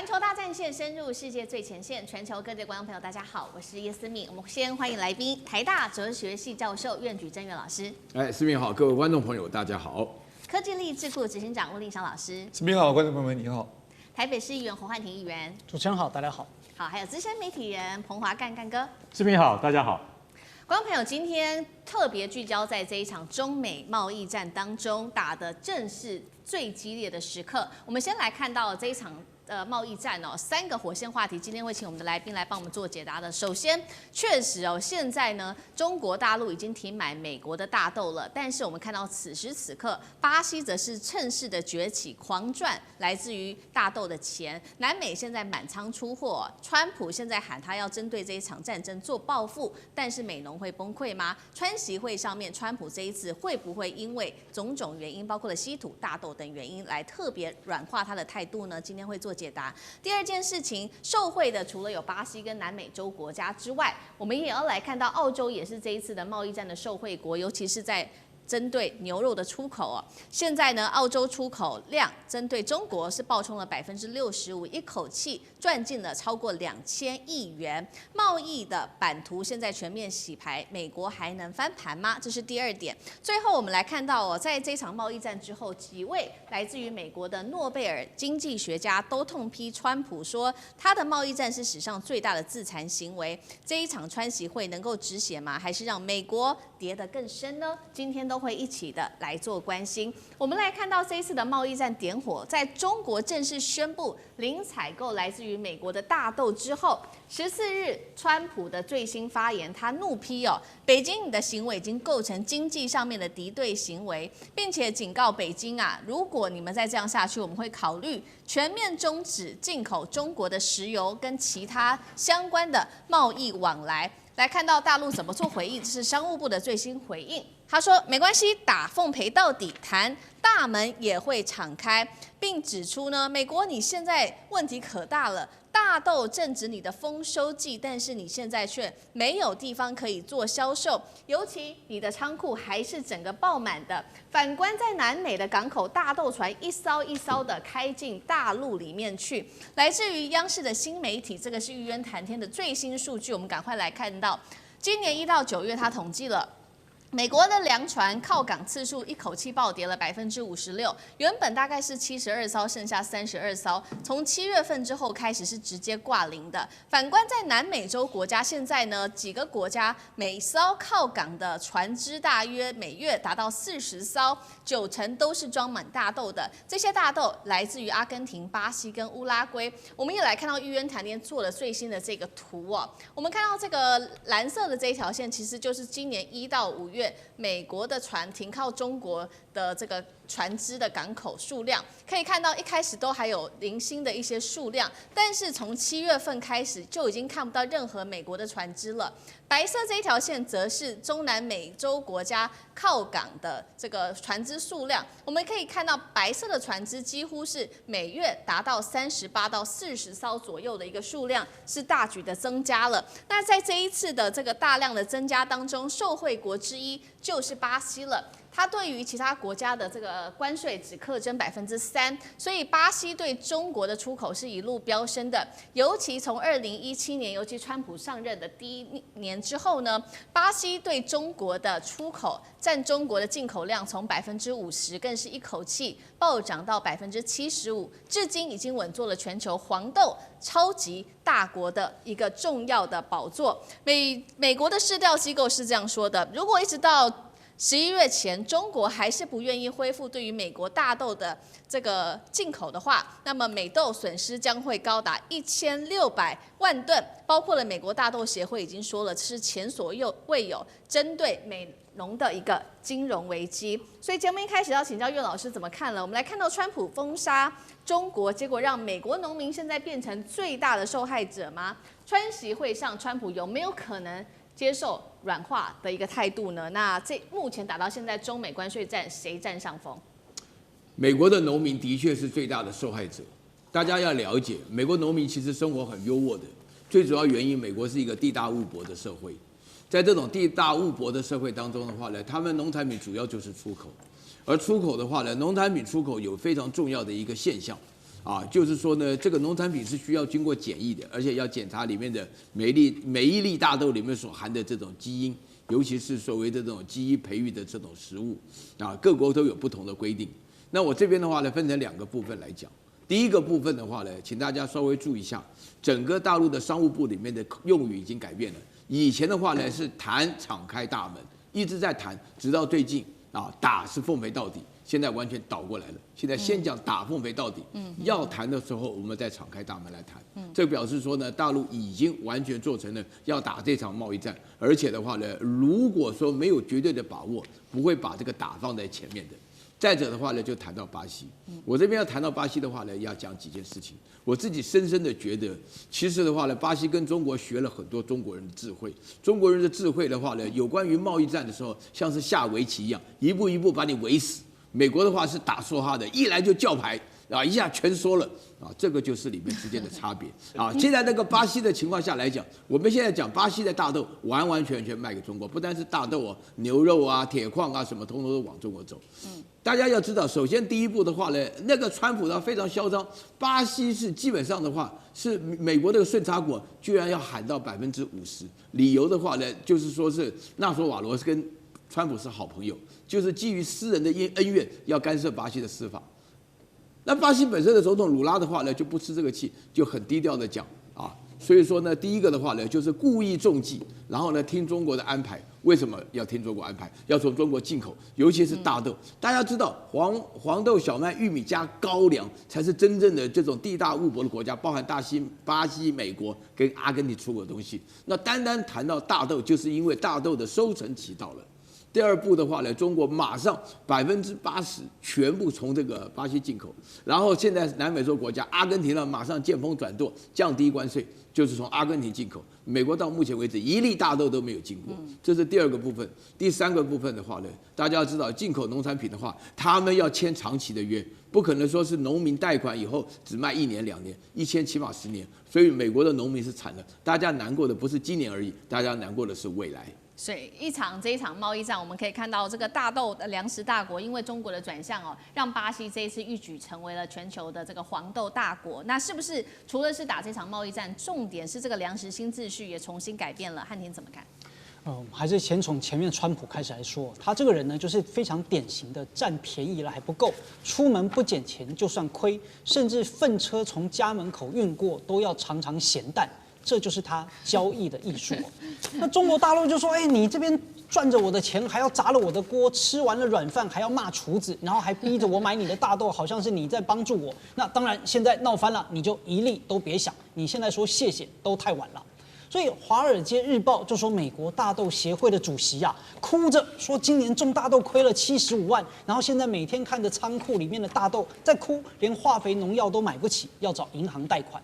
环球大战线深入世界最前线，全球各地观众朋友，大家好，我是叶思敏。我们先欢迎来宾，台大哲学系教授苑举正苑老师。思敏好，各位观众朋友，大家好。科技力智库执行长吴令祥老师。思敏好，观众朋友们你好。台北市议员侯汉廷议员。主持人好，大家好。好，还有资深媒体人彭华干哥。思敏好，大家好。观众朋友，今天特别聚焦在这一场中美贸易战当中，打的正是最激烈的时刻。我们先来看到这一场贸易战哦，3个火线话题，今天会请我们的来宾来帮我们做解答的。首先，确实哦，现在呢，中国大陆已经停买美国的大豆了，但是我们看到此时此刻，巴西则是趁势的崛起，狂赚来自于大豆的钱。南美现在满仓出货，川普现在喊他要针对这一场战争做报复，但是美农会崩溃吗？川习会上面，川普这一次会不会因为种种原因，包括了稀土、大豆等原因，来特别软化他的态度呢？今天会做解答。第二件事情，受惠的除了有巴西跟南美洲国家之外，我们也要来看到澳洲也是这一次的贸易战的受惠国，尤其是在针对牛肉的出口哦，现在呢，澳洲出口量针对中国是暴冲了65%，一口气赚进了超过2000亿元。贸易的版图现在全面洗牌，美国还能翻盘吗？这是第二点。最后我们来看到哦，在这场贸易战之后，几位来自于美国的诺贝尔经济学家都痛批川普说，他的贸易战是史上最大的自残行为。这一场川习会能够止血吗？还是让美国跌得更深呢？今天都会一起的来做关心。我们来看到这一次的贸易战点火，在中国正式宣布零采购来自于美国的大豆之后，14日川普的最新发言，他怒批哦，北京你的行为已经构成经济上面的敌对行为，并且警告北京啊，如果你们再这样下去，我们会考虑全面终止进口中国的石油跟其他相关的贸易往来。来看到大陆怎么做回应，这是商务部的最新回应。他说没关系，打奉陪到底，谈大门也会敞开，并指出呢，美国你现在问题可大了。大豆正值你的丰收季，但是你现在却没有地方可以做销售，尤其你的仓库还是整个爆满的。反观在南美的港口，大豆船一艘一艘的开进大陆里面去。来自于央视的新媒体，这个是玉渊谈天的最新数据，我们赶快来看到，今年1到9月，他统计了。美国的粮船靠港次数一口气暴跌了56%，原本大概是72艘，剩下32艘。从7月份之后开始是直接挂零的。反观在南美洲国家，现在呢几个国家每艘靠港的船只大约每月达到40艘，90%都是装满大豆的。这些大豆来自于阿根廷、巴西跟乌拉圭。我们也来看到玉渊谈天做了最新的这个图哦。我们看到这个蓝色的这一条线，其实就是今年1到5月。美国的船停靠中国的这个船只的港口数量，可以看到一开始都还有零星的一些数量，但是从7月份开始就已经看不到任何美国的船只了。白色这一条线则是中南美洲国家靠港的这个船只数量，我们可以看到白色的船只几乎是每月达到38到40艘左右的一个数量，是大举的增加了。那在这一次的这个大量的增加当中，受惠国之一就是巴西了。它对于其他国家的这个关税只课征3%，所以巴西对中国的出口是一路飙升的。尤其从2017年，尤其川普上任的第1年之后呢，巴西对中国的出口占中国的进口量从50%，更是一口气暴涨到75%，至今已经稳坐了全球黄豆超级大国的一个重要的宝座。美国的市调机构是这样说的：如果一直到11月前，中国还是不愿意恢复对于美国大豆的这个进口的话，那么美豆损失将会高达1600万吨，包括了美国大豆协会已经说了，是前所未有针对美农的一个金融危机。所以节目一开始要请教岳老师怎么看了。我们来看到川普封杀中国，结果让美国农民现在变成最大的受害者吗？川习会上，川普有没有可能接受软化的一个态度呢？那目前打到现在，中美关税战谁占上风？美国的农民的确是最大的受害者。大家要了解，美国农民其实生活很优渥的，最主要原因，美国是一个地大物博的社会。在这种地大物博的社会当中的话呢，他们农产品主要就是出口，而出口的话呢，农产品出口有非常重要的一个现象，就是说呢，这个农产品是需要经过检疫的，而且要检查里面的每一粒大豆里面所含的这种基因，尤其是所谓的这种基因培育的这种食物各国都有不同的规定。那我这边的话呢，分成2个部分来讲。第一个部分的话呢，请大家稍微注意一下，整个大陆的商务部里面的用语已经改变了。以前的话呢是谈敞开大门，一直在谈，直到最近打是奉陪到底，现在完全倒过来了。现在先讲打奉陪到底，要谈的时候我们再敞开大门来谈。这表示说呢，大陆已经完全做成了要打这场贸易战，而且的话呢，如果说没有绝对的把握，不会把这个打放在前面的。再者的话呢，就谈到巴西。我这边要谈到巴西的话呢，要讲几件事情。我自己深深的觉得，其实的话呢，巴西跟中国学了很多中国人的智慧。中国人的智慧的话呢，有关于贸易战的时候，像是下围棋一样，一步一步把你围死。美国的话是打梭哈的，一来就叫牌一下全说了这个就是里面之间的差别现在那个巴西的情况下来讲，我们现在讲巴西的大豆完完全全卖给中国，不单是大豆牛肉铁矿什么，通通都往中国走。大家要知道，首先第一步的话呢，那个川普非常嚣张，巴西是基本上的话是美国这个顺差国居然要喊到50%，理由的话呢，就是说是纳索瓦罗是跟川普是好朋友，就是基于私人的恩怨要干涉巴西的司法。那巴西本身的总统鲁拉的话呢，就不吃这个气，就很低调的讲所以说呢，第一个的话呢，就是故意中计，然后呢听中国的安排。为什么要听中国安排？要从中国进口，尤其是大豆。大家知道黄豆、小麦、玉米加高粱才是真正的这种地大物博的国家，包含巴西、美国跟阿根廷出口的东西。那单谈到大豆，就是因为大豆的收成期到了。第二步的话呢，中国马上80%全部从这个巴西进口，然后现在南美洲国家阿根廷呢，马上见风转舵，降低关税，就是从阿根廷进口。美国到目前为止一粒大豆都没有进过，这是第2个部分。第3个部分的话呢，大家要知道，进口农产品的话，他们要签长期的约，不可能说是农民贷款以后只卖1年2年，一签起码10年。所以美国的农民是惨的，大家难过的不是今年而已，大家难过的是未来。所以这一场贸易战，我们可以看到这个大豆的粮食大国，因为中国的转向让巴西这一次一举成为了全球的这个黄豆大国。那是不是除了是打这场贸易战，重点是这个粮食新秩序也重新改变了？汉庭怎么看？还是先从前面川普开始来说，他这个人呢，就是非常典型的占便宜了还不够，出门不捡钱就算亏，甚至粪车从家门口运过都要尝尝咸淡。这就是他交易的艺术。那中国大陆就说：“你这边赚着我的钱，还要砸了我的锅，吃完了软饭还要骂厨子，然后还逼着我买你的大豆，好像是你在帮助我。那当然，现在闹翻了，你就一粒都别想。你现在说谢谢都太晚了。”所以《华尔街日报》就说，美国大豆协会的主席哭着说，今年种大豆亏了75万，然后现在每天看着仓库里面的大豆在哭，连化肥农药都买不起，要找银行贷款。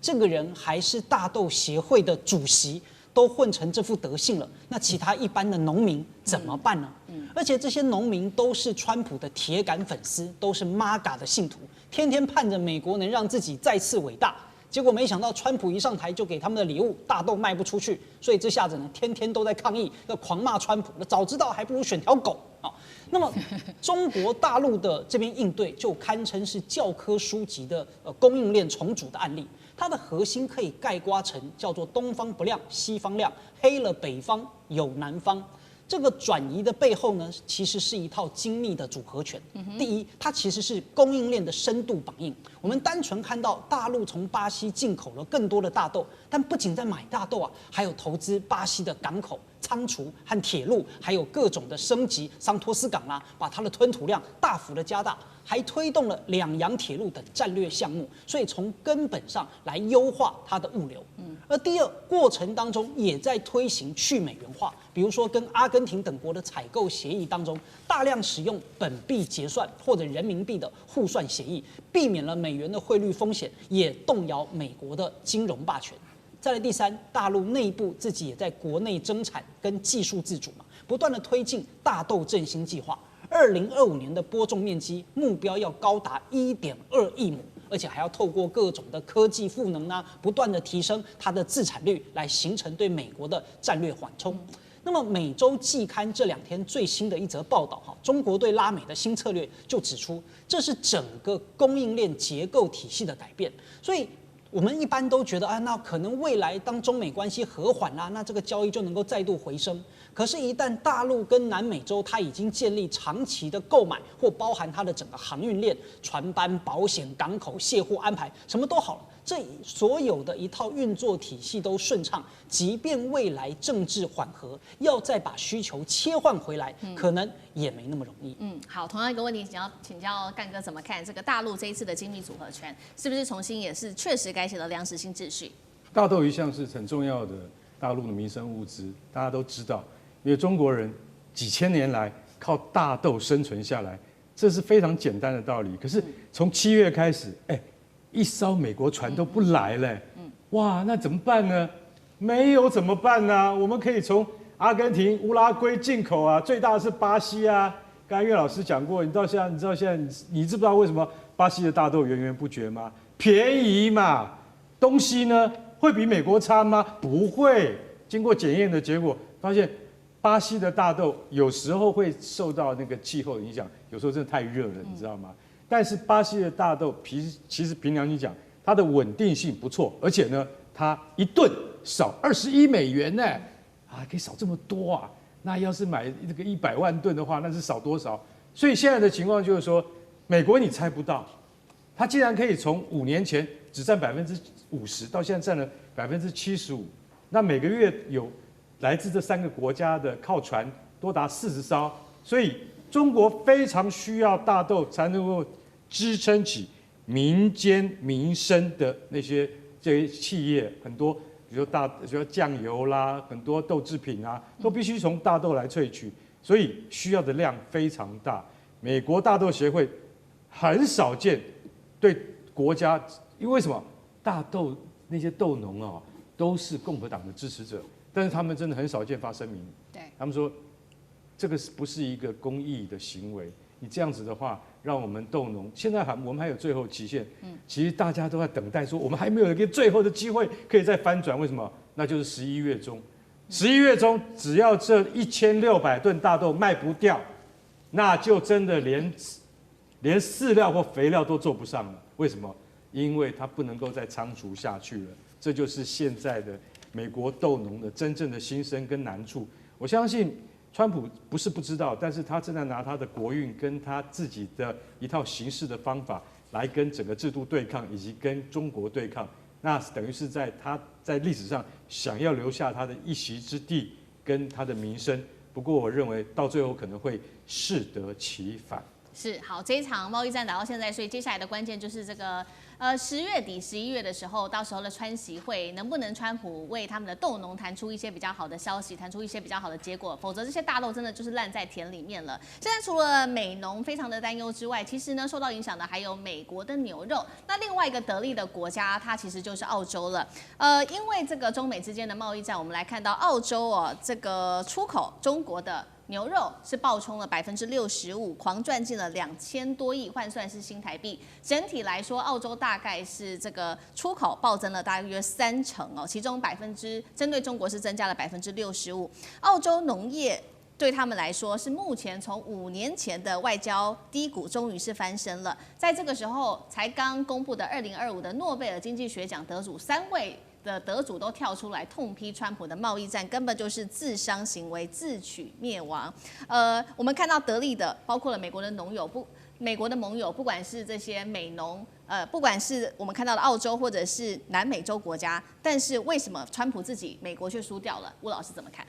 这个人还是大豆协会的主席，都混成这副德性了，那其他一般的农民怎么办呢？而且这些农民都是川普的铁杆粉丝，都是 MAGA 的信徒，天天盼着美国能让自己再次伟大。结果没想到川普一上台就给他们的礼物大豆卖不出去，所以这下子呢，天天都在抗议，要狂骂川普。那早知道还不如选条狗啊！那么中国大陆的这边应对就堪称是教科书级的供应链重组的案例。它的核心可以概括成叫做东方不亮西方亮，黑了北方有南方。这个转移的背后呢，其实是一套精密的组合拳。第一，它其实是供应链的深度绑印。我们单纯看到大陆从巴西进口了更多的大豆，但不仅在买大豆还有投资巴西的港口、仓储和铁路，还有各种的升级，桑托斯港把它的吞吐量大幅的加大，还推动了两洋铁路等战略项目，所以从根本上来优化它的物流。而第二，过程当中也在推行去美元化，比如说跟阿根廷等国的采购协议当中，大量使用本币结算或者人民币的互算协议，避免了美元的汇率风险，也动摇美国的金融霸权。再来第三，大陆内部自己也在国内增产跟技术自主不断的推进大豆振兴计划。2025年的播种面积目标要高达1.2亿亩，而且还要透过各种的科技赋能不断的提升它的自产率，来形成对美国的战略缓冲。那么每周季刊这2天最新的一则报道，中国对拉美的新策略就指出，这是整个供应链结构体系的改变。所以我们一般都觉得那可能未来当中美关系和缓啦，那这个交易就能够再度回升。可是，一旦大陆跟南美洲它已经建立长期的购买，或包含它的整个航运链、船班、保险、港口、卸货安排，什么都好了。这所有的一套运作体系都顺畅，即便未来政治缓和，要再把需求切换回来，可能也没那么容易。好，同样一个问题，想要请教干哥怎么看这个大陆这一次的精密组合拳，是不是重新也是确实改写了粮食新秩序？大豆一向是很重要的大陆的民生物资，大家都知道，因为中国人几千年来靠大豆生存下来，这是非常简单的道理。可是从7月开始，一艘美国船都不来了，哇，那怎么办呢？没有怎么办呢？我们可以从阿根廷、乌拉圭进口啊，最大的是巴西啊。刚才岳老师讲过，你知道现在你知不知道为什么巴西的大豆源源不绝吗？便宜嘛。东西呢会比美国差吗？不会。经过检验的结果发现，巴西的大豆有时候会受到那个气候的影响，有时候真的太热了，你知道吗？但是巴西的大豆其实凭良心讲，它的稳定性不错，而且呢，它一吨少21美元呢，可以少这么多啊！那要是买这个100万吨的话，那是少多少？所以现在的情况就是说，美国你猜不到，它竟然可以从5年前只占50%，到现在占了75%。那每个月有来自这3个国家的靠船多达40艘，所以中国非常需要大豆才能够支撑起民间民生的这些企业，很多比如说酱油啦，很多豆制品啊，都必须从大豆来萃取，所以需要的量非常大。美国大豆协会很少见对国家，因为什么？大豆那些豆农都是共和党的支持者，但是他们真的很少见发声明。对，他们说这个不是一个公益的行为，你这样子的话，让我们豆农现在我们还有最后期限，其实大家都在等待说，我们还没有一个最后的机会可以再翻转，为什么？那就是11月中，11月中只要这1600吨大豆卖不掉，那就真的连饲料或肥料都做不上了。为什么？因为它不能够再仓储下去了。这就是现在的美国豆农的真正的心声跟难处。我相信川普不是不知道，但是他正在拿他的国运跟他自己的一套行事的方法来跟整个制度对抗，以及跟中国对抗。那等于是他在历史上想要留下他的一席之地跟他的名声。不过我认为到最后可能会适得其反。是好，这一场贸易战打到现在，所以接下来的关键就是这个10月底、11月的时候，到时候的川习会能不能川普为他们的豆农谈出一些比较好的消息，谈出一些比较好的结果，否则这些大豆真的就是烂在田里面了。现在除了美农非常的担忧之外，其实呢受到影响的还有美国的牛肉。那另外一个得利的国家，它其实就是澳洲了。因为这个中美之间的贸易战，我们来看到澳洲这个出口中国的牛肉是暴冲了65%，狂赚进了2000多亿，换算是新台币。整体来说，澳洲大概是这个出口暴增了大约30%其中针对中国是增加了65%。澳洲农业对他们来说是目前从5年前的外交低谷终于是翻身了。在这个时候，才刚公布的2025的诺贝尔经济学奖得主3位的得主都跳出来痛批川普的贸易战根本就是自伤行为，自取灭亡。我们看到得利的包括了美国的盟友，不管是这些美农，不管是我们看到的澳洲或者是南美洲国家，但是为什么川普自己美国却输掉了？吴老师怎么看？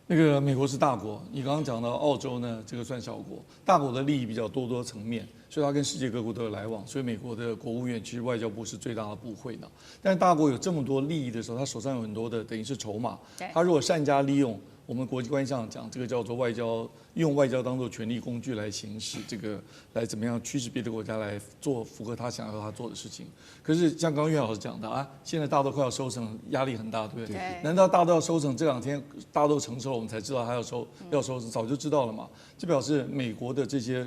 那个美国是大国，你刚刚讲到澳洲呢，这个算小国，大国的利益比较多层面，所以它跟世界各国都有来往，所以美国的国务院其实外交部是最大的部会的。但是大国有这么多利益的时候，他手上有很多的等于是筹码，他如果善加利用，我们国际关系上讲，这个叫做外交，用外交当做权力工具来行使，这个来怎么样驱使别的国家来做符合他想要他做的事情。可是像刚刚岳老师讲的现在大豆快要收成，压力很大，对不对？难道大豆要收成这2天大豆成熟了，我们才知道它要收成，早就知道了嘛？这表示美国的这些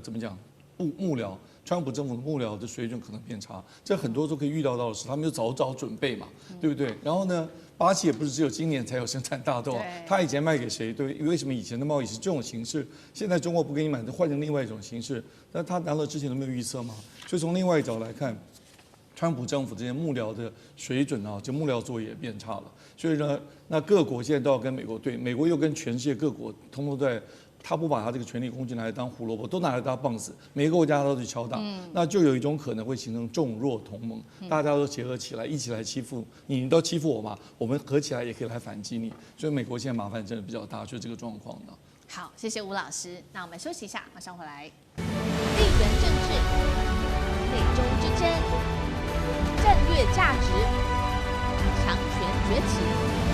怎么讲幕僚川普政府的幕僚的水准可能变差，这很多都可以预料到的事，他们就早准备嘛，对不对？然后呢，巴西也不是只有今年才有生产大豆啊，他以前卖给谁？对，为什么以前的贸易是这种形式？现在中国不给你买，换成另外一种形式，但他难道之前都没有预测吗？所以从另外一角来看，川普政府这些幕僚的水准啊，就幕僚作业也变差了。所以呢，那各国现在都要跟美国对，美国又跟全世界各国通通在。他不把他这个权力工具拿来当胡萝卜，都拿来当棒子，每个国家都去敲打，那就有一种可能会形成重弱同盟，大家都结合起来，一起来欺负你，你都欺负我嘛，我们合起来也可以来反击你。所以美国现在麻烦真的比较大，就是这个状况呢。好，谢谢吴老师。那我们休息一下，马上回来。地缘政治、美中之争、战略价值、强权崛起。